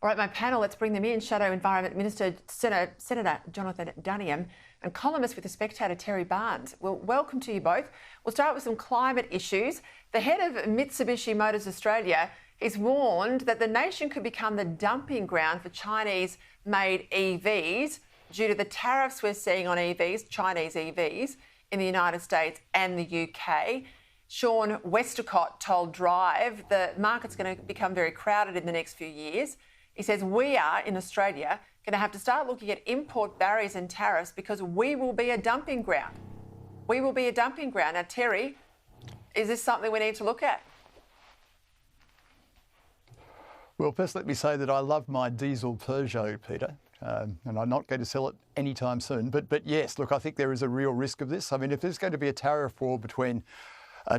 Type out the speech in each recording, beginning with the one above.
All right, my panel, let's bring them in. Shadow Environment Minister, Senator Jonathan Duniam, and columnist with the Spectator, Terry Barne. Well, welcome to you both. We'll start with some climate issues. The head of Mitsubishi Motors Australia has warned that the nation could become the dumping ground for Chinese-made EVs due to the tariffs we're seeing on EVs, Chinese EVs, in the United States and the UK. Sean Westacott told Drive the market's going to become very crowded in the next few years. He says we are, in Australia, going to have to start looking at import barriers and tariffs because we will be a dumping ground. We will be a dumping ground. Now, Terry, is this something we need to look at? Well, first let me say that I love my diesel Peugeot, Peter, and I'm not going to sell it anytime soon. But yes, look, I think there is a real risk of this. I mean, if there's going to be a tariff war between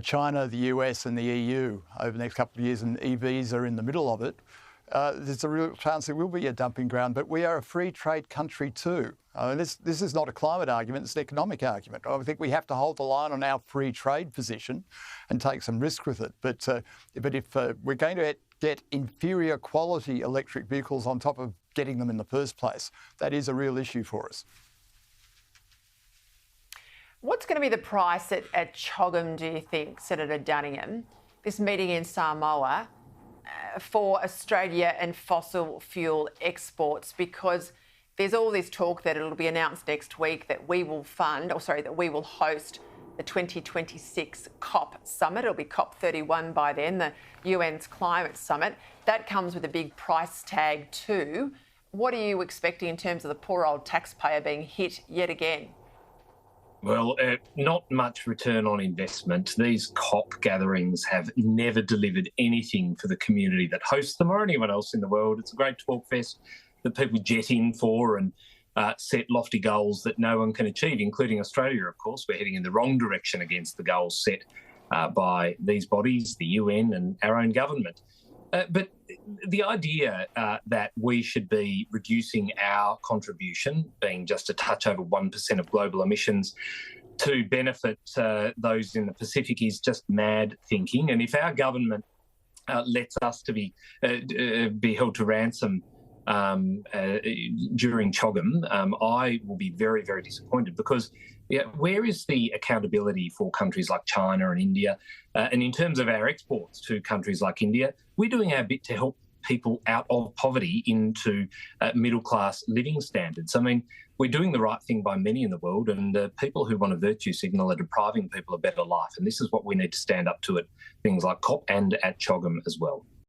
China, the US and the EU over the next couple of years and EVs are in the middle of it, there's a real chance it will be a dumping ground. But we are a free trade country too. This is not a climate argument, it's an economic argument. I think we have to hold the line on our free trade position and take some risk with it. But if we're going to get inferior quality electric vehicles on top of getting them in the first place, that is a real issue for us. What's going to be the price at CHOGM, do you think, Senator Duniam, this meeting in Samoa, for Australia and fossil fuel exports? Because there's all this talk that it'll be announced next week that we will that we will host the 2026 COP summit. It'll be COP 31 by then, the UN's climate summit. That comes with a big price tag too. What are you expecting in terms of the poor old taxpayer being hit yet again? Well, not much return on investment. These COP gatherings have never delivered anything for the community that hosts them or anyone else in the world. It's a great talk fest that people jet in for and set lofty goals that no one can achieve, including Australia, of course. We're heading in the wrong direction against the goals set by these bodies, the UN and our own government. But the idea that we should be reducing our contribution, being just a touch over 1% of global emissions, to benefit those in the Pacific is just mad thinking. And if our government lets us to be held to ransom during CHOGM, I will be very, very disappointed because where is the accountability for countries like China and India? And in terms of our exports to countries like India, we're doing our bit to help people out of poverty into middle-class living standards. I mean, we're doing the right thing by many in the world, and people who want a virtue signal are depriving people of a better life. And this is what we need to stand up to at things like COP and at CHOGM as well.